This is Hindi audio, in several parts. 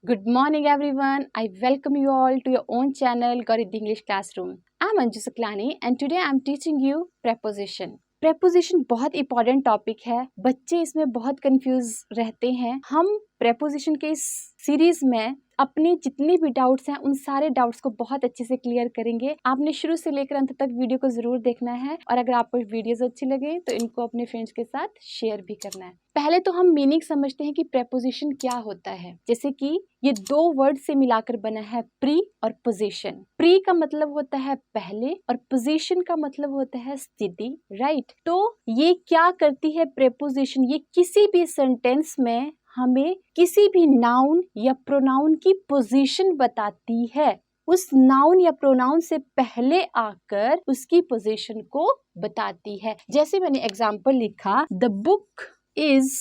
Good morning everyone. I welcome you all to your own channel Gauri English Classroom. I'm Anju Suklani and today I'm teaching you preposition. preposition बहुत इंपॉर्टेंट टॉपिक है, बच्चे इसमें बहुत कंफ्यूज रहते हैं। हम preposition के इस सीरीज में अपने जितने भी डाउट्स हैं उन सारे डाउट्स को बहुत अच्छे से क्लियर करेंगे। आपने शुरू से लेकर अंत तक वीडियो को जरूर देखना है और अगर आपको वीडियोस अच्छी लगे तो इनको अपने फ्रेंड्स के साथ शेयर भी करना है। पहले तो हम मीनिंग समझते हैं कि preposition क्या होता है। जैसे कि ये दो वर्ड से मिलाकर बना है प्री और पोजीशन। प्री का मतलब होता है पहले और पोजीशन का मतलब होता है स्थिति, राइट। तो ये क्या करती है preposition, ये किसी भी सेंटेंस में हमें किसी भी नाउन या प्रोनाउन की पोजीशन बताती है। उस नाउन या प्रोनाउन से पहले आकर उसकी पोजीशन को बताती है। जैसे मैंने एग्जांपल लिखा, the book is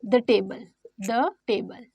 the table, the table.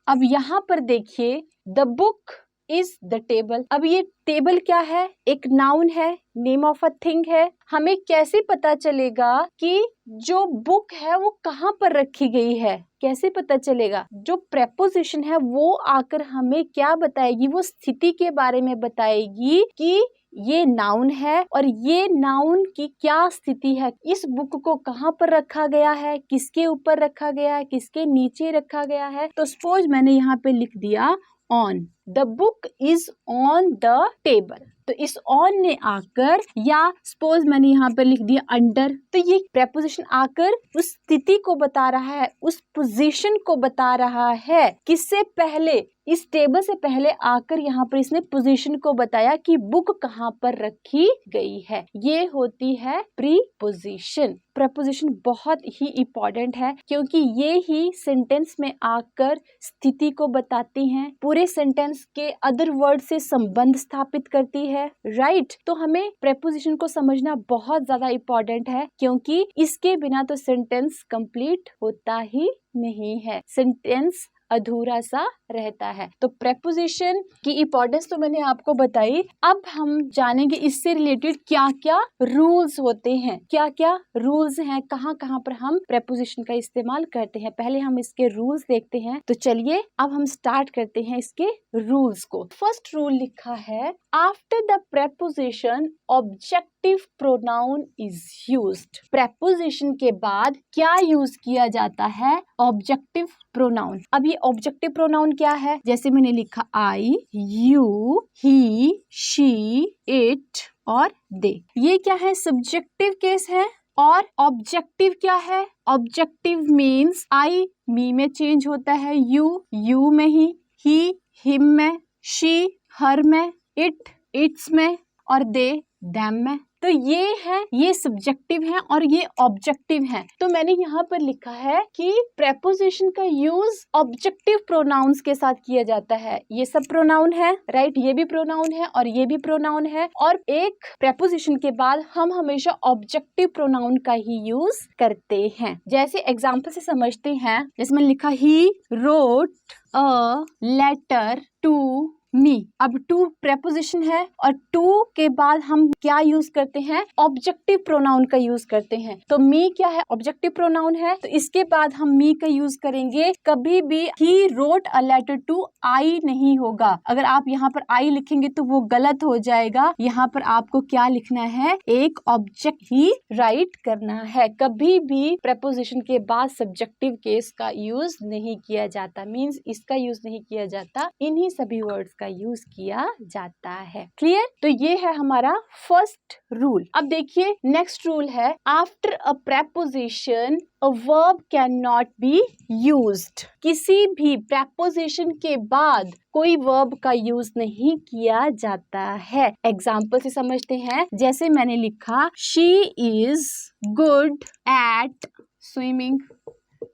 अब यहाँ पर देखिए, the book is the table. अब ये टेबल क्या है? एक नाउन है, नेम ऑफ अ थिंग है। हमें कैसे पता चलेगा कि जो बुक है वो कहाँ पर रखी गई है? कैसे पता चलेगा? जो प्रेपोजिशन है वो आकर हमें क्या बताएगी? वो स्थिति के बारे में बताएगी कि ये नाउन है और ये नाउन की क्या स्थिति है, इस बुक को कहाँ पर रखा गया है, किसके ऊपर रखा गया है, किसके नीचे रखा गया है। तो सपोज मैंने यहाँ पे लिख दिया on, the book is on the table. तो इस ऑन ने आकर, या सपोज मैंने यहाँ पर लिख दिया अंडर, तो ये प्रेपोजिशन आकर उस स्थिति को बता रहा है, उस पोजीशन को बता रहा है। किससे पहले? इस टेबल से पहले आकर यहाँ पर इसने पोजीशन को बताया कि बुक कहाँ पर रखी गई है। ये होती है प्रीपोजिशन। प्रेपोजिशन बहुत ही इंपॉर्टेंट है क्योंकि ये ही सेंटेंस में आकर स्थिति को बताती हैं, पूरे सेंटेंस के अदर वर्ड से संबंध स्थापित करती है, राइट। तो हमें प्रेपोजिशन को समझना बहुत ज्यादा इंपॉर्टेंट है क्योंकि इसके बिना तो सेंटेंस कंप्लीट होता ही नहीं है, सेंटेंस अधूरा सा रहता है। तो प्रेपोजिशन की इंपॉर्टेंस तो मैंने आपको बताई। अब हम जानेंगे इससे रिलेटेड क्या क्या रूल्स होते हैं, क्या क्या रूल्स हैं, कहाँ कहाँ पर हम प्रेपोजिशन का इस्तेमाल करते हैं। पहले हम इसके रूल्स देखते हैं। तो चलिए अब हम स्टार्ट करते हैं इसके रूल्स को। फर्स्ट रूल लिखा है, after the preposition objective pronoun is used. Preposition के बाद क्या यूज किया जाता है? Objective pronoun. अब ये ऑब्जेक्टिव प्रोनाउन क्या है? जैसे मैंने लिखा आई, यू, ही, शी, इट और दे। ये क्या है? सब्जेक्टिव केस है। और ऑब्जेक्टिव क्या है? ऑब्जेक्टिव मीन्स आई मी में चेंज होता है, यू में ही हिम में, शी हर में, इट इट्स में और दे देम में। तो ये है, ये सब्जेक्टिव है और ये ऑब्जेक्टिव है। तो मैंने यहाँ पर लिखा है कि प्रेपोजिशन का यूज ऑब्जेक्टिव प्रोनाउंस के साथ किया जाता है। ये सब प्रोनाउन है, राइट, ये भी प्रोनाउन है और ये भी प्रोनाउन है। और एक प्रेपोजिशन के बाद हम हमेशा ऑब्जेक्टिव प्रोनाउन का ही यूज करते हैं। जैसे एग्जाम्पल से समझते हैं, जिसमें लिखा he wrote a letter to me. अब टू प्रेपोजिशन है और टू के बाद हम क्या यूज करते हैं? ऑब्जेक्टिव प्रोनाउन का यूज करते हैं। तो मी क्या है? ऑब्जेक्टिव प्रोनाउन है, तो इसके बाद हम मी का यूज करेंगे। कभी भी he wrote a letter to I नहीं होगा। अगर आप यहाँ पर आई लिखेंगे तो वो गलत हो जाएगा। यहाँ पर आपको क्या लिखना है? एक ऑब्जेक्ट ही राइट करना है। कभी भी प्रेपोजिशन के बाद सब्जेक्टिव केस का यूज नहीं किया जाता, मीन्स इसका यूज नहीं किया जाता, इन्हीं सभी वर्ड्स का यूज किया जाता है। क्लियर? तो ये है हमारा फर्स्ट रूल। अब देखिए नेक्स्ट रूल है, after a preposition a verb can not be used. किसी भी प्रेपोजिशन के बाद कोई वर्ब का यूज नहीं किया जाता है। एग्जाम्पल से समझते हैं। जैसे मैंने लिखा, she is good at swimming,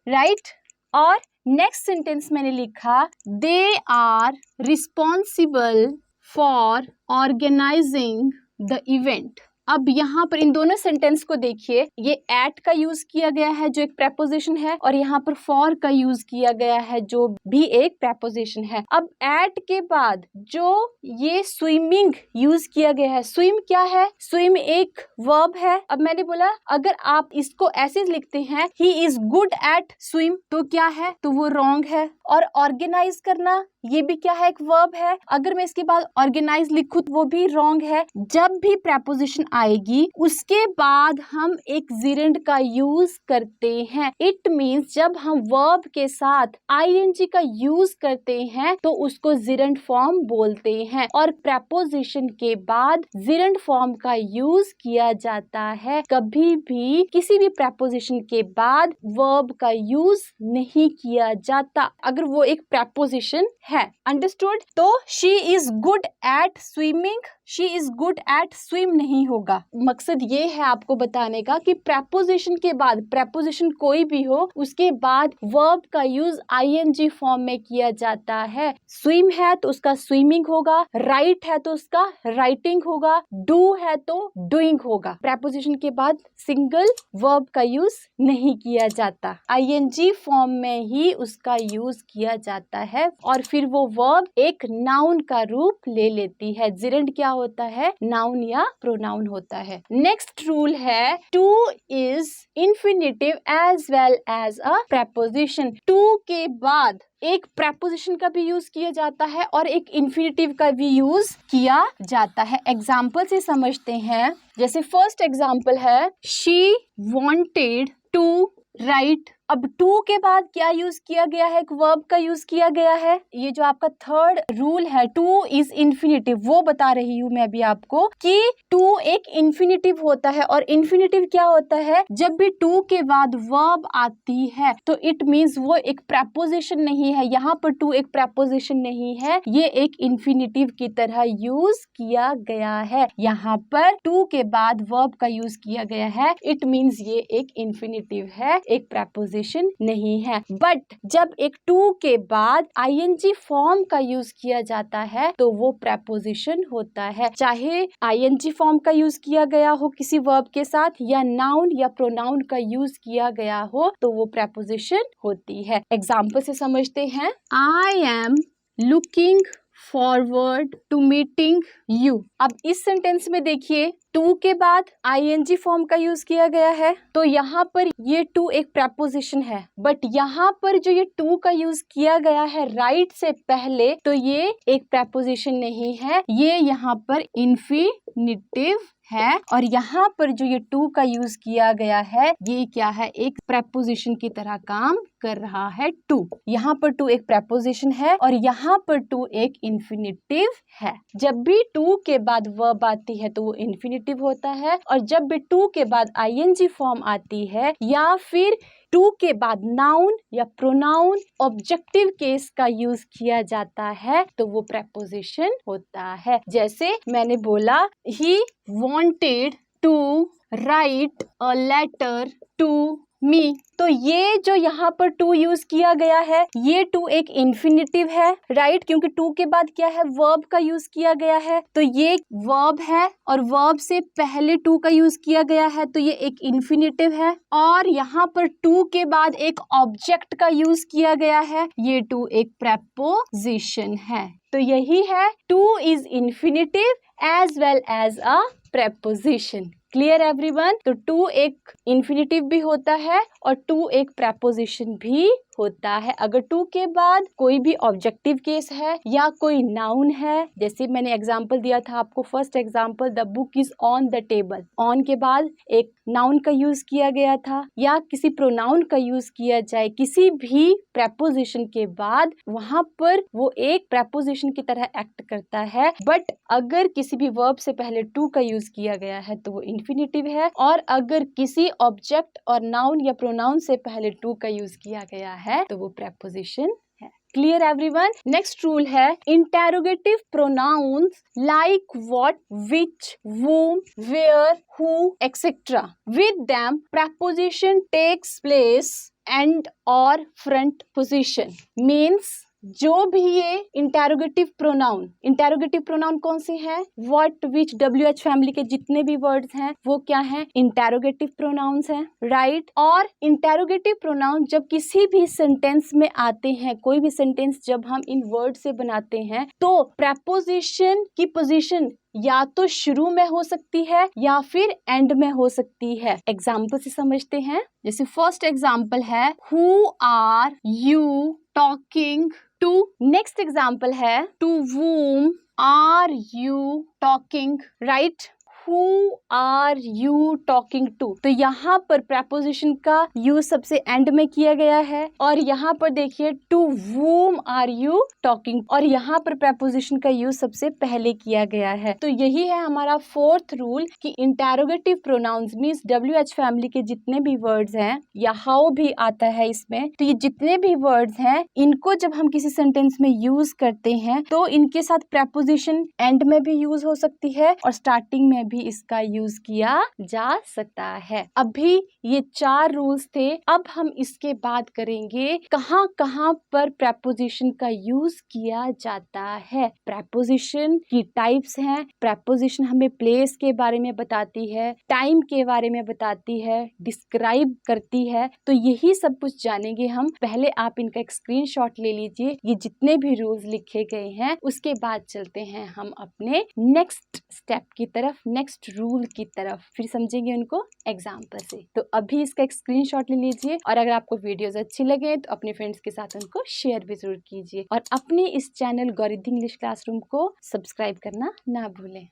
right. और नेक्स्ट सेंटेंस मैंने लिखा, they are responsible for organizing the event. अब यहाँ पर इन दोनों सेंटेंस को देखिए, ये एट का यूज किया गया है जो एक प्रेपोजिशन है और यहाँ पर फॉर का यूज किया गया है जो भी एक प्रेपोजिशन है। अब एट के बाद जो ये स्विमिंग यूज किया गया है, स्विम क्या है? स्विम एक वर्ब है। अब मैंने बोला अगर आप इसको ऐसे लिखते हैं, he is good eight swim, तो क्या है? तो वो रॉन्ग है। और ऑर्गेनाइज करना ये भी क्या है, एक वर्ब है। अगर मैं इसके बाद ऑर्गेनाइज लिखूं तो वो भी रॉन्ग है। जब भी प्रेपोजिशन आएगी उसके बाद हम एक जिरेंड का यूज करते हैं। इट मीन्स जब हम वर्ब के साथ आईएनजी का यूज करते हैं तो उसको जिरेंड फॉर्म बोलते हैं, और प्रेपोजिशन के बाद जिरेंड फॉर्म का यूज किया जाता है। कभी भी किसी भी प्रेपोजिशन के बाद वर्ब का यूज नहीं किया जाता अगर वो एक प्रेपोजिशन है। अंडरस्टूड? तो she is good at swimming, she is good eight swim नहीं होगा। मकसद ये है आपको बताने का कि प्रेपोजिशन के बाद, प्रेपोजिशन कोई भी हो, उसके बाद वर्ब का यूज आईएनजी फॉर्म में किया जाता है। स्विम है तो उसका स्विमिंग होगा, राइट है तो उसका राइटिंग होगा, डू है तो डूइंग होगा। प्रेपोजिशन के बाद सिंगल वर्ब का यूज नहीं किया जाता, आईएनजी फॉर्म में ही उसका यूज किया जाता है, और फिर वो वर्ब एक नाउन का रूप ले लेती है। जिरेंड क्या होता है, नाउन या प्रोनाउन होता है। नेक्स्ट रूल है to is infinitive as well as a preposition. To के बाद एक प्रेपोजिशन का भी यूज किया जाता है और एक इंफिनिटिव का भी यूज किया जाता है। एग्जाम्पल से समझते हैं। जैसे फर्स्ट एग्जाम्पल है शी वांटेड टू राइट। अब टू के बाद क्या यूज किया गया है, एक वर्ब का यूज किया गया है। ये जो आपका थर्ड रूल है टू इज इंफिनिटिव, वो बता रही हूं मैं अभी आपको कि टू एक इंफिनिटिव होता है। और इंफिनिटिव क्या होता है, जब भी टू के बाद वर्ब आती है तो इट मीन्स वो एक प्रेपोजिशन नहीं है। यहाँ पर टू एक प्रेपोजिशन नहीं है, ये एक इंफिनिटिव की तरह यूज किया गया है। यहाँ पर टू के बाद वर्ब का यूज किया गया है, इट मीन्स ये एक इंफिनिटिव है, एक प्रेपोजिशन नहीं है। बट जब एक टू के बाद आईएनजी फॉर्म का यूज किया जाता है तो वो प्रेपोजिशन होता है। चाहे आईएनजी फॉर्म का यूज किया गया हो किसी वर्ब के साथ, या नाउन या प्रोनाउन का यूज किया गया हो, तो वो प्रेपोजिशन होती है। एग्जाम्पल से समझते हैं। I am looking forward to meeting you. अब इस सेंटेंस में देखिए टू के बाद आईएनजी फॉर्म का यूज किया गया है, तो यहाँ पर ये टू एक प्रेपोजिशन है। बट यहाँ पर जो ये टू का यूज किया गया है राइट से पहले, तो ये एक प्रेपोजिशन नहीं है, ये यहाँ पर इंफिनिटिव है। और यहाँ पर जो ये टू का यूज किया गया है, ये क्या है, एक प्रेपोजिशन की तरह काम कर रहा है। टू, यहाँ पर टू एक प्रेपोजिशन है और यहाँ पर टू एक इंफिनिटिव है। जब भी टू के बाद वर्ब आती है तो वो इंफिनिटिव होता है, और जब भी टू के बाद आईएनजी फॉर्म आती है या फिर टू के बाद नाउन या प्रोनाउन ऑब्जेक्टिव केस का यूज किया जाता है, तो वो प्रेपोजिशन होता है। जैसे मैंने बोला he wanted to write a letter to me, तो ये जो यहाँ पर टू यूज किया गया है, ये टू एक इंफिनिटिव है, राइट? क्योंकि टू के बाद क्या है, वर्ब का यूज किया गया है, तो ये वर्ब है और वर्ब से पहले टू का यूज किया गया है, तो ये एक इंफिनिटिव है। और यहाँ पर टू के बाद एक ऑब्जेक्ट का यूज किया गया है, ये टू एक प्रेपोजिशन है। तो यही है to is infinitive as well as a preposition. Clear everyone? तो टू एक इंफिनिटिव भी होता है और टू एक प्रेपोजिशन भी होता है। अगर टू के बाद कोई भी ऑब्जेक्टिव केस है या कोई नाउन है, जैसे मैंने एग्जांपल दिया था आपको, first example the book is on the table, on के बाद एक नाउन का यूज किया गया था, या किसी प्रोनाउन का यूज किया जाए किसी भी प्रेपोजिशन के बाद, वहां पर वो एक प्रेपोजिशन की तरह एक्ट करता है। बट अगर किसी भी वर्ब से पहले टू का यूज किया गया है तो वो इंफिनिटिव है, और अगर किसी ऑब्जेक्ट और नाउन या प्रोनाउन से पहले टू का यूज किया गया है तो वो प्रेपोजिशन है। Clear everyone? नेक्स्ट रूल है interrogative pronounce like what, which, whom, where, who, etc. With them, preposition takes place and or front position. Means जो भी ये इंटेरोगेटिव प्रोनाउन कौन से हैं? व्हाट, विच, WH फैमिली के जितने भी वर्ड्स हैं वो क्या हैं? इंटेरोगेटिव प्रोनाउंस हैं, राइट? और इंटेरोगेटिव प्रोनाउन जब किसी भी सेंटेंस में आते हैं, कोई भी सेंटेंस जब हम इन वर्ड से बनाते हैं, तो प्रेपोजिशन की पोजीशन या तो शुरू में हो सकती है या फिर एंड में हो सकती है। एग्जाम्पल से समझते हैं। जैसे फर्स्ट एग्जाम्पल है who are you talking to. Next example है to whom are you talking, right. Who are you talking to? तो यहाँ पर preposition का यूज सबसे एंड में किया गया है और यहाँ पर देखिए to whom are you talking, और यहाँ पर preposition का यूज सबसे पहले किया गया है। तो यही है हमारा फोर्थ रूल कि interrogative pronounce means WH family के जितने भी वर्ड्स हैं या हाउ भी आता है इसमें, तो ये जितने भी वर्ड्स हैं इनको जब हम किसी सेंटेंस में यूज करते हैं तो इनके साथ preposition एंड में भी यूज हो सकती है और स्टार्टिंग में भी इसका यूज किया जा सकता है। अभी ये 4 रूल्स थे। अब हम इसके बाद करेंगे कहाँ कहाँ पर preposition का यूज किया जाता है। preposition की टाइप्स हैं। preposition हमें प्लेस के बारे में बताती है, टाइम के बारे में बताती है, डिस्क्राइब करती है। तो यही सब कुछ जानेंगे हम। पहले आप इनका एक स्क्रीनशॉट ले लीजिए, ये जितने भी रूल्स लिखे गए हैं। उसके बाद चलते हैं हम अपने नेक्स्ट स्टेप की तरफ, नेक्स्ट रूल की तरफ, फिर समझेंगे उनको एग्जाम्पल से। तो अभी इसका एक स्क्रीनशॉट ले लीजिए और अगर आपको वीडियोस अच्छी लगे तो अपने फ्रेंड्स के साथ उनको शेयर भी जरूर कीजिए और अपने इस चैनल गौरिद्धि इंग्लिश क्लासरूम को सब्सक्राइब करना ना भूलें।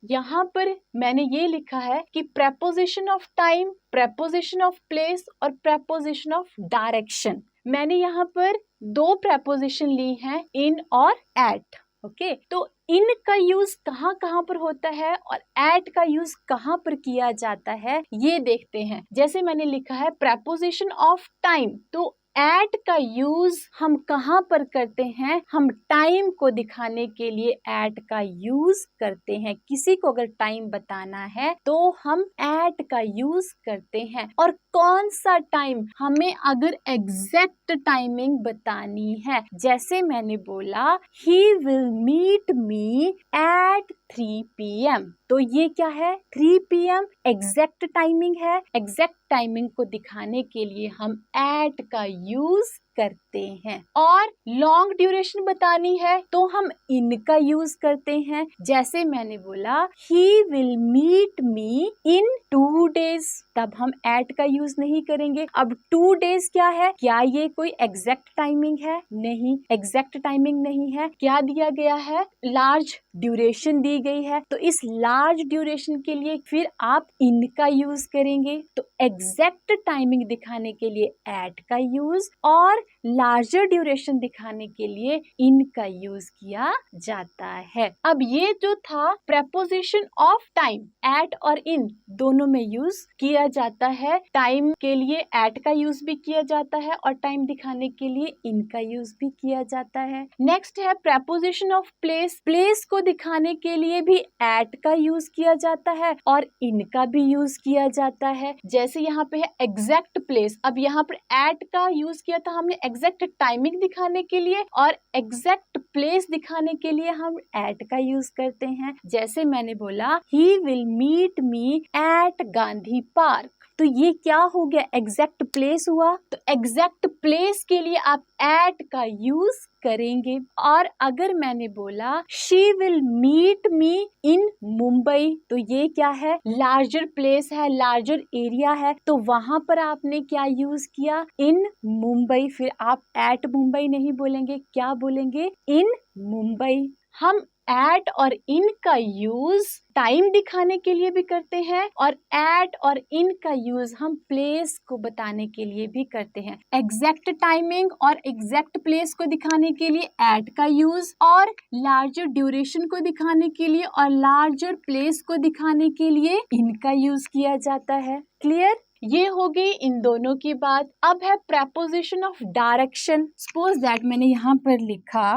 यहाँ पर मैंने ये लिखा है कि preposition of time, preposition of place और preposition ऑफ डायरेक्शन। मैंने यहाँ पर 2 preposition ली हैं, इन और एट। ओके, तो इन का यूज कहाँ कहाँ पर होता है और एट का यूज कहाँ पर किया जाता है ये देखते हैं। जैसे मैंने लिखा है preposition ऑफ टाइम, तो एट का यूज हम कहाँ पर करते हैं? हम टाइम को दिखाने के लिए एट का यूज करते हैं। किसी को अगर टाइम बताना है तो हम एट का यूज करते हैं। और कौन सा टाइम? हमें अगर एग्जैक्ट टाइमिंग बतानी है, जैसे मैंने बोला he will meet me at 3 PM, तो ये क्या है? 3 PM एग्जैक्ट टाइमिंग है। एग्जैक्ट टाइमिंग को दिखाने के लिए हम एट का यूज करते हैं। और लॉन्ग ड्यूरेशन बतानी है तो हम इन का यूज करते हैं। जैसे मैंने बोला he will meet me in 2 days, तब हम एट का यूज नहीं करेंगे। अब 2 days क्या है? क्या ये कोई एग्जैक्ट टाइमिंग है? नहीं, एग्जैक्ट टाइमिंग नहीं है। क्या दिया गया है? लार्ज ड्यूरेशन दी गई है। तो इस लार्ज ड्यूरेशन के लिए फिर आप इन का यूज करेंगे। तो एग्जैक्ट टाइमिंग दिखाने के लिए एट का यूज और लार्जर ड्यूरेशन दिखाने के लिए इन का यूज किया जाता है। अब ये जो था preposition ऑफ टाइम, एट और इन दोनों में यूज किया जाता है। टाइम के लिए एट का यूज भी किया जाता है और टाइम दिखाने के लिए इन का यूज भी किया जाता है। नेक्स्ट है preposition ऑफ प्लेस। प्लेस को दिखाने के लिए भी एट का यूज किया जाता है और इन का भी यूज किया जाता है। जैसे यहाँ पे है एग्जैक्ट प्लेस, अब यहाँ पर एट का यूज किया था हमने एग्जैक्ट टाइमिंग दिखाने के लिए और एग्जैक्ट प्लेस दिखाने के लिए हम एट का यूज करते हैं। जैसे मैंने बोला he will meet me at Gandhi park, तो ये क्या हो गया? एग्जैक्ट प्लेस हुआ। तो एग्जैक्ट प्लेस के लिए आप एट का यूज करेंगे। और अगर मैंने बोला शी विल मीट मी इन मुंबई, तो ये क्या है? लार्जर प्लेस है, लार्जर एरिया है, तो वहां पर आपने क्या यूज किया? इन मुंबई। फिर आप एट मुंबई नहीं बोलेंगे, क्या बोलेंगे? इन मुंबई। हम एट और इन का यूज टाइम दिखाने के लिए भी करते हैं और एट और इन का यूज हम प्लेस को बताने के लिए भी करते हैं। एग्जैक्ट टाइमिंग और एग्जैक्ट प्लेस को दिखाने के लिए एट का यूज और लार्जर ड्यूरेशन को दिखाने के लिए और लार्जर प्लेस को दिखाने के लिए इन का यूज किया जाता है। क्लियर? ये हो गई इन दोनों की बात। अब है preposition of direction. Suppose that मैंने यहाँ पर लिखा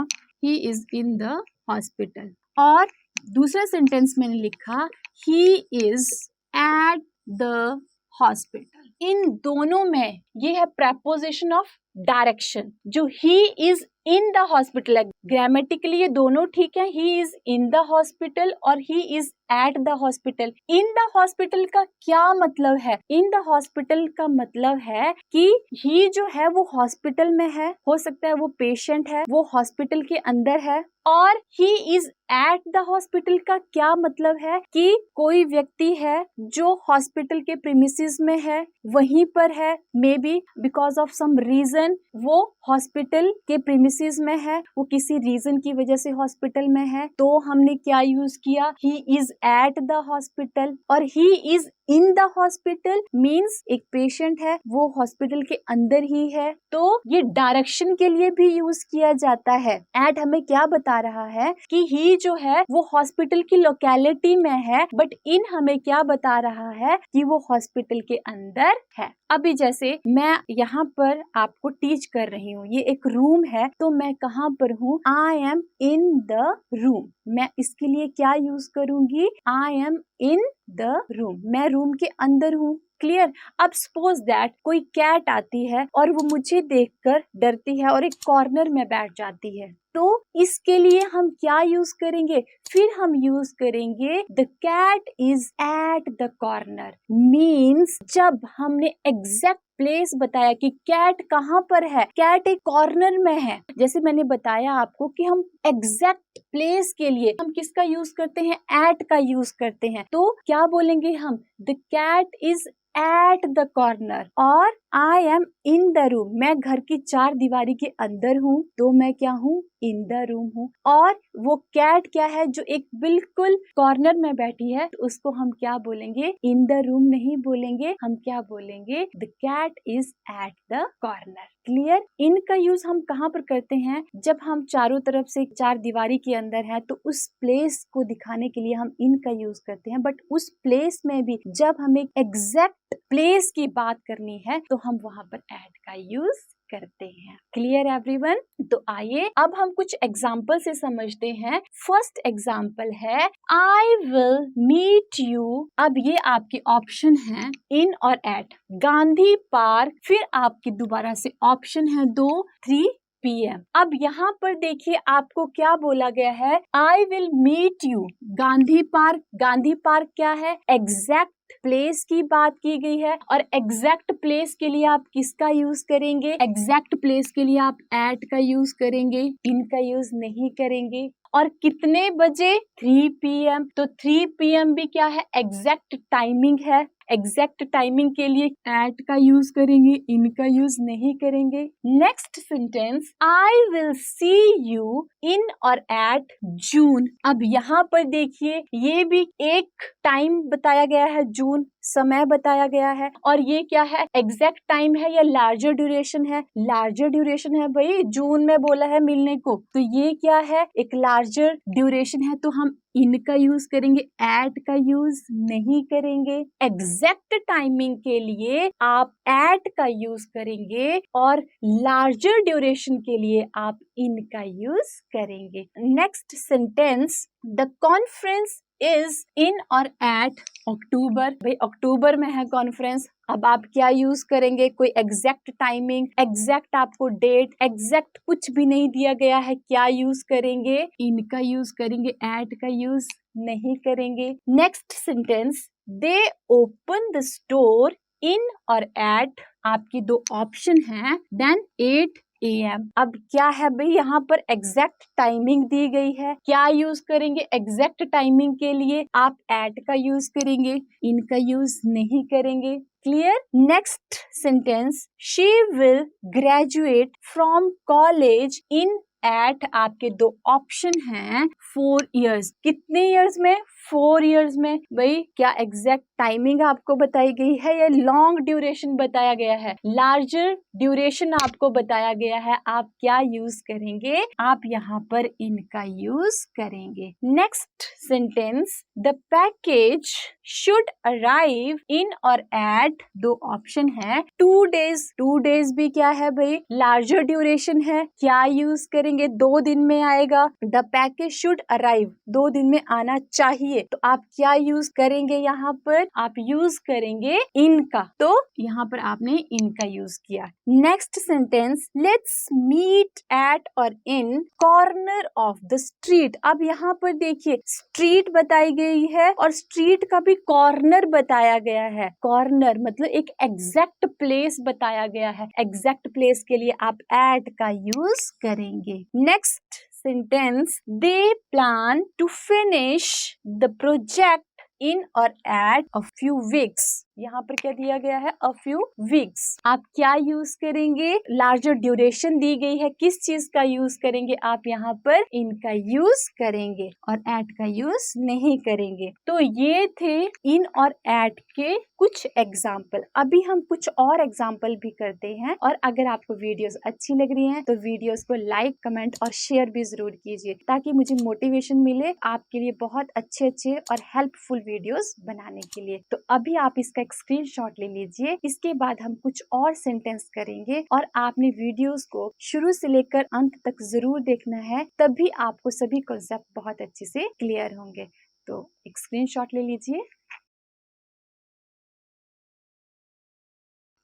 he is in the hospital और दूसरा सेंटेंस मैंने लिखा he is at the hospital. इन दोनों में ये है preposition ऑफ डायरेक्शन। जो he is in the hospital है, ग्रामेटिकली ये दोनों ठीक है, he is in the hospital और he is at the hospital. In the hospital का क्या मतलब है? इन द हॉस्पिटल का मतलब है कि ही जो है वो हॉस्पिटल में है, हो सकता है वो पेशेंट है, वो हॉस्पिटल के अंदर है, और he is at the hospital का क्या मतलब है कि कोई व्यक्ति है जो हॉस्पिटल के प्रीमिसेस में है, वहीं पर है, maybe because of some reason वो हॉस्पिटल के प्रीमिसेस में है, वो किसी रीजन की वजह से हॉस्पिटल में है, तो हमने क्या यूज किया? He is at the hospital. और he is in the hospital means एक पेशेंट है, वो हॉस्पिटल के अंदर ही है, तो ये डायरेक्शन के लिए भी यूज किया जाता है। एट हमें क्या बता रहा है कि ही जो है वो हॉस्पिटल की लोकेलिटी में है, बट इन हमें क्या बता रहा है कि वो हॉस्पिटल के अंदर है। अभी जैसे मैं यहाँ पर आपको टीच कर रही हूँ, ये एक रूम है, तो मैं कहाँ पर हूँ? आई एम इन द रूम। मैं इसके लिए क्या यूज करूंगी? आई एम इन द रूम, मैं रूम के अंदर हूँ। क्लियर? अब सपोज दैट कोई कैट आती है और वो मुझे देखकर डरती है और एक कॉर्नर में बैठ जाती है, तो इसके लिए हम क्या यूज करेंगे? फिर हम यूज करेंगे the cat is at the corner. Means जब हमने एग्जैक्ट प्लेस बताया कि कैट कहाँ पर है, कैट एक कॉर्नर में है, जैसे मैंने बताया आपको कि हम एग्जैक्ट प्लेस के लिए हम किसका यूज करते हैं? एट का यूज करते हैं। तो क्या बोलेंगे हम? The cat is at the corner और I am in the room. मैं घर की चार दीवारी के अंदर हूँ, तो मैं क्या हूँ? इन द रूम हूँ। और वो कैट क्या है? जो एक बिल्कुल कॉर्नर में बैठी है, तो उसको हम क्या बोलेंगे? इन द रूम नहीं बोलेंगे, हम क्या बोलेंगे? The cat is at the corner. Clear? In का यूज हम कहाँ पर करते हैं? जब हम चारों तरफ से चार दीवारी के अंदर हैं, तो उस प्लेस को दिखाने के लिए हम इन का यूज करते हैं। बट उस प्लेस में भी जब हमें एग्जैक्ट प्लेस की बात करनी है, तो हम वहां पर एट का यूज करते हैं। Clear everyone? तो आइए अब हम कुछ एग्जाम्पल से समझते हैं। फर्स्ट एग्जाम्पल है आई विल मीट यू। अब ये आपके ऑप्शन है इन और एट। गांधी पार्क, फिर आपकी दोबारा से ऑप्शन है 2 3 PM। अब यहाँ पर देखिए आपको क्या बोला गया है? I will meet you Gandhi park. Gandhi park क्या है? एग्जैक्ट प्लेस की बात की गई है, और एग्जैक्ट प्लेस के लिए आप किसका यूज करेंगे? एग्जैक्ट प्लेस के लिए आप एट का यूज करेंगे, इन का यूज नहीं करेंगे। और कितने बजे? 3 PM। तो 3 PM भी क्या है? एग्जैक्ट टाइमिंग है। एग्जैक्ट टाइमिंग के लिए एट का यूज करेंगे, इन का यूज नहीं करेंगे। Next sentence, I will see you in और एट जून। अब यहाँ पर देखिए ये भी एक टाइम बताया गया है, जून समय बताया गया है, और ये क्या है? एग्जैक्ट टाइम है या लार्जर ड्यूरेशन है? लार्जर ड्यूरेशन है भाई, जून में बोला है मिलने को, तो ये क्या है? एक लार्जर ड्यूरेशन है, तो हम इन का यूज करेंगे, एट का यूज नहीं करेंगे। एग्जैक्ट टाइमिंग के लिए आप एट का यूज करेंगे, और लार्जर ड्यूरेशन के लिए आप इन का यूज करेंगे। Next sentence, the conference is in और एट अक्टूबर। भाई अक्टूबर में है कॉन्फ्रेंस, अब आप क्या यूज करेंगे? कोई एग्जैक्ट टाइमिंग, एग्जैक्ट आपको डेट, एग्जैक्ट कुछ भी नहीं दिया गया है, क्या यूज करेंगे? इन का यूज करेंगे, एट का यूज नहीं करेंगे। Next sentence, they open the store in और एट। आपकी दो ऑप्शन हैं, देन 8 AM। अब क्या है भाई, यहाँ पर एग्जैक्ट टाइमिंग दी गई है, क्या यूज करेंगे? एग्जैक्ट टाइमिंग के लिए आप एट का यूज करेंगे, इन का यूज नहीं करेंगे। Clear? Next sentence, she will graduate from college in at. आपके दो ऑप्शन हैं, 4 years। कितने ईयर्स में? 4 years में। भाई क्या एग्जैक्ट टाइमिंग आपको बताई गई है या लॉन्ग ड्यूरेशन बताया गया है? लार्जर ड्यूरेशन आपको बताया गया है, आप क्या यूज करेंगे? आप यहाँ पर इनका यूज करेंगे। Next sentence, the package should arrive in और एट। दो ऑप्शन है, 2 days। 2 days भी क्या है भाई? लार्जर ड्यूरेशन है, क्या यूज करेंगे? करेंगे 2 दिन में आएगा। द पैकेज शुड अराइव 2 दिन में आना चाहिए, तो आप क्या यूज करेंगे यहाँ पर? आप यूज करेंगे इन का, तो यहाँ पर आपने इन का यूज किया। Next sentence, let's meet at और in corner of the street. अब यहाँ पर देखिए स्ट्रीट बताई गई है और स्ट्रीट का भी कॉर्नर बताया गया है। कॉर्नर मतलब एक एग्जैक्ट प्लेस बताया गया है। एग्जैक्ट प्लेस के लिए आप एट का यूज करेंगे। Next sentence, they plan to finish the project in और एट अ फ्यू वीक्स। यहाँ पर क्या दिया गया है? A few weeks. आप क्या यूज करेंगे? लार्जर ड्यूरेशन दी गई है, किस चीज का यूज करेंगे? आप यहाँ पर इनका यूज करेंगे और एट का यूज नहीं करेंगे। तो ये थे इन और एट के कुछ एग्जाम्पल। अभी हम कुछ और एग्जाम्पल भी करते हैं, और अगर आपको वीडियोस अच्छी लग रही हैं तो वीडियोस को लाइक, कमेंट और शेयर भी जरूर कीजिए, ताकि मुझे मोटिवेशन मिले आपके लिए बहुत अच्छे अच्छे और हेल्पफुल वीडियोस बनाने के लिए। तो अभी आप इसका एक स्क्रीनशॉट ले लीजिए। इसके बाद हम कुछ और सेंटेंस करेंगे, और आपने वीडियोस को शुरू से लेकर अंत तक जरूर देखना है, तभी आपको सभी कॉन्सेप्ट बहुत अच्छे से क्लियर होंगे। तो एक स्क्रीनशॉट ले लीजिए।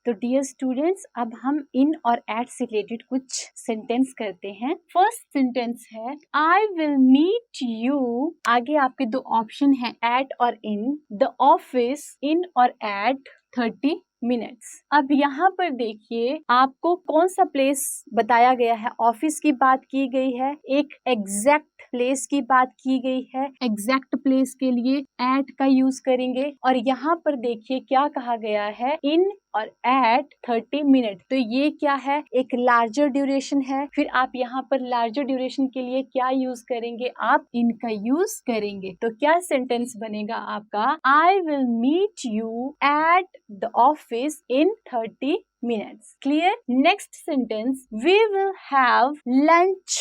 तो डियर स्टूडेंट्स, अब हम इन और एट से रिलेटेड कुछ सेंटेंस करते हैं। फर्स्ट सेंटेंस है, आई विल मीट यू। आगे आपके 2 ऑप्शन हैं, एट और इन। द ऑफिस इन और एट 30 मिनट्स। अब यहाँ पर देखिए आपको कौन सा प्लेस बताया गया है। ऑफिस की बात की गई है, एक एग्जैक्ट प्लेस की बात की गई है। एग्जैक्ट प्लेस के लिए एट का यूज करेंगे, और यहाँ पर देखिए क्या कहा गया है, इन और एट 30 मिनट। तो ये क्या है? एक लार्जर ड्यूरेशन है। फिर आप यहाँ पर लार्जर ड्यूरेशन के लिए क्या यूज करेंगे? आप इनका यूज करेंगे। तो क्या सेंटेंस बनेगा आपका? I will meet you at the office in 30 minutes. Clear? Next sentence, we will have lunch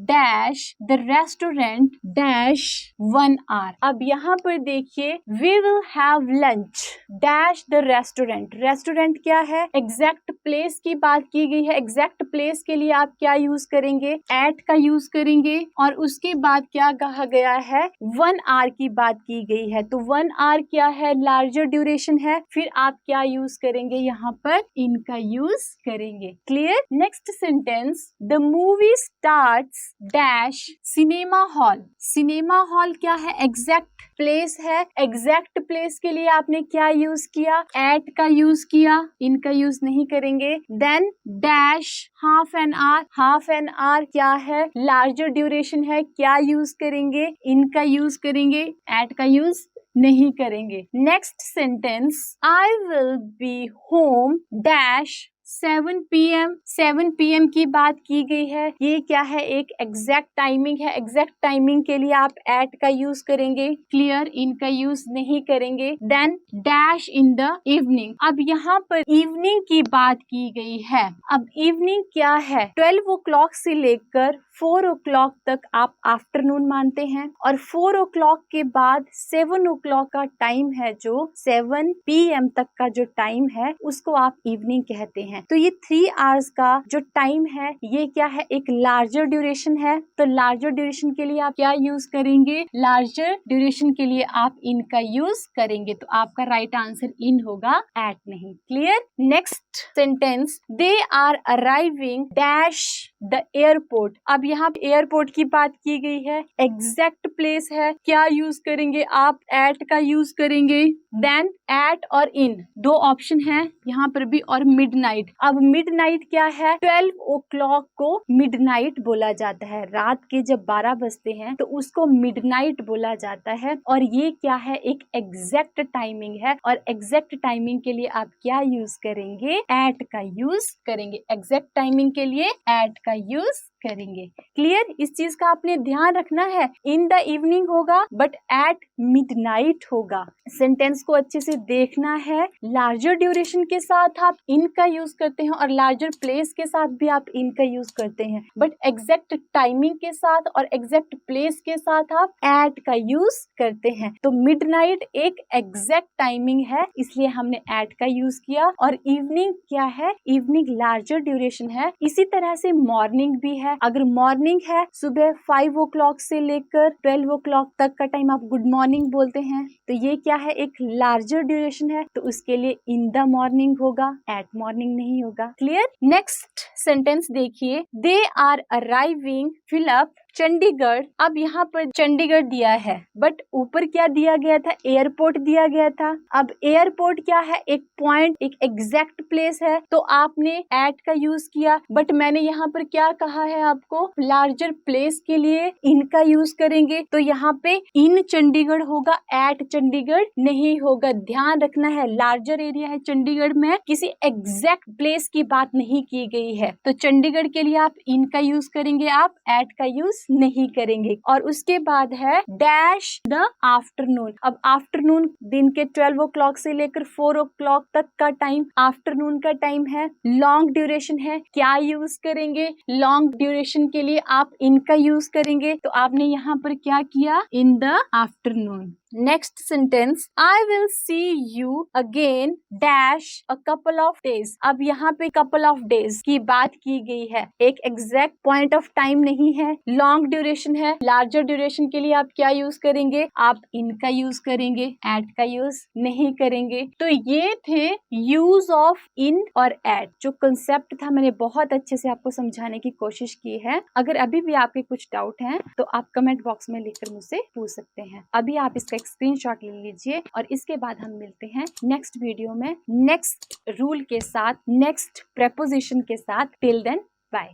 dash the restaurant dash 1 hour. अब यहाँ पर देखिए we will have lunch dash the restaurant. Restaurant क्या है? Exact place की बात की गई है। Exact place के लिए आप क्या यूज करेंगे? at का यूज करेंगे, और उसके बाद क्या कहा गया है? 1 hour की बात की गई है। तो 1 hour क्या है? लार्जर ड्यूरेशन है। फिर आप क्या यूज करेंगे? यहाँ पर इनका यूज करेंगे। Clear? Next sentence, the movie starts dash cinema hall. Cinema hall क्या है? एग्जैक्ट प्लेस है। एग्जैक्ट प्लेस के लिए आपने क्या यूज किया? एट का यूज किया, इनका यूज नहीं करेंगे। Then dash half an hour. Half an hour क्या है? लार्जर ड्यूरेशन है, क्या यूज करेंगे? इनका यूज करेंगे, एट का यूज नहीं करेंगे। Next sentence, I will be home dash 7 PM। 7 PM की बात की गई है। ये क्या है? एक एग्जैक्ट टाइमिंग है। एग्जैक्ट टाइमिंग के लिए आप एट का यूज करेंगे। क्लियर? इनका यूज नहीं करेंगे। Then dash in the evening. अब यहाँ पर इवनिंग की बात की गई है। अब इवनिंग क्या है? 12 o'clock से लेकर 4 o'clock तक आप आफ्टरनून मानते हैं, और 4 o'clock के बाद 7 o'clock का टाइम है, जो 7 PM तक का जो टाइम है उसको आप इवनिंग कहते हैं। तो ये 3 hours का जो टाइम है ये क्या है? एक लार्जर ड्यूरेशन है। तो लार्जर ड्यूरेशन के लिए आप क्या यूज करेंगे? लार्जर ड्यूरेशन के लिए आप इनका यूज करेंगे। तो आपका राइट आंसर इन होगा, एट नहीं। Clear? Next sentence, they are arriving dash the airport. अब यहाँ एयरपोर्ट की बात की गई है। एग्जैक्ट प्लेस है, क्या यूज करेंगे? आप एट का यूज करेंगे। देन एट और इन 2 ऑप्शन है यहाँ पर भी, और मिडनाइट। अब मिडनाइट क्या है? 12 o'clock को मिडनाइट बोला जाता है। रात के जब 12 बजते हैं तो उसको मिडनाइट बोला जाता है, और ये क्या है? एक एग्जैक्ट टाइमिंग है, और एग्जैक्ट टाइमिंग के लिए आप क्या यूज करेंगे? एट का यूज करेंगे। एग्जैक्ट टाइमिंग के लिए एट का यूज करेंगे। क्लियर? इस चीज का आपने ध्यान रखना है। इन द इवनिंग होगा बट एट मिडनाइट होगा। सेंटेंस को अच्छे से देखना है लार्जर ड्यूरेशन के साथ आप इन का यूज करते हैं और लार्जर प्लेस के साथ भी आप इन का यूज करते हैं, बट एग्जैक्ट टाइमिंग के साथ और एग्जैक्ट प्लेस के साथ आप एट का यूज करते हैं। तो मिडनाइट एक एग्जैक्ट टाइमिंग है, इसलिए हमने एट का यूज किया। और इवनिंग क्या है, इवनिंग लार्जर ड्यूरेशन है। इसी तरह से मॉर्निंग भी है। अगर मॉर्निंग है सुबह 5 o'clock से लेकर 12 o'clock तक का टाइम आप गुड मॉर्निंग बोलते हैं, तो ये क्या है, एक लार्जर ड्यूरेशन है, तो उसके लिए इन द मॉर्निंग होगा, एट मॉर्निंग नहीं होगा। क्लियर? नेक्स्ट सेंटेंस देखिए, they are arriving fill up Chandigarh. अब यहाँ पर चंडीगढ़ दिया है, बट ऊपर क्या दिया गया था, एयरपोर्ट दिया गया था। अब एयरपोर्ट क्या है, एक पॉइंट, एक एग्जैक्ट प्लेस है, तो आपने एट का यूज किया। बट मैंने यहाँ पर क्या कहा है आपको, लार्जर प्लेस के लिए इन का यूज करेंगे, तो यहाँ पे इन चंडीगढ़ होगा, एट चंडीगढ़ नहीं होगा। ध्यान रखना है, लार्जर एरिया है चंडीगढ़ में, किसी एग्जैक्ट प्लेस की बात नहीं की गई है। तो चंडीगढ़ के लिए आप इन का यूज करेंगे, आप एट का यूज नहीं करेंगे। और उसके बाद है डैश द आफ्टरनून। अब आफ्टरनून दिन के 12 o'clock से लेकर 4 o'clock तक का टाइम आफ्टरनून का टाइम है, लॉन्ग ड्यूरेशन है। क्या यूज करेंगे, लॉन्ग ड्यूरेशन के लिए आप इनका यूज करेंगे, तो आपने यहाँ पर क्या किया, in the afternoon. Next sentence, I will see you again dash a couple of days. अब यहाँ पे कपल ऑफ डेज की बात की गई है, एक एग्जैक्ट पॉइंट ऑफ टाइम नहीं है, लॉन्ग ड्यूरेशन है। लार्जर ड्यूरेशन के लिए आप क्या यूज करेंगे, आप इनका यूज करेंगे, एट का यूज नहीं करेंगे। तो ये थे यूज ऑफ इन और एट। जो कंसेप्ट था मैंने बहुत अच्छे से आपको समझाने की कोशिश की है। अगर अभी भी आपके कुछ डाउट हैं तो आप कमेंट बॉक्स में लिखकर मुझसे पूछ सकते हैं। अभी आप इसका स्क्रीनशॉट ले लीजिए और इसके बाद हम मिलते हैं नेक्स्ट वीडियो में नेक्स्ट रूल के साथ, नेक्स्ट प्रेपोजिशन के साथ। Till then bye.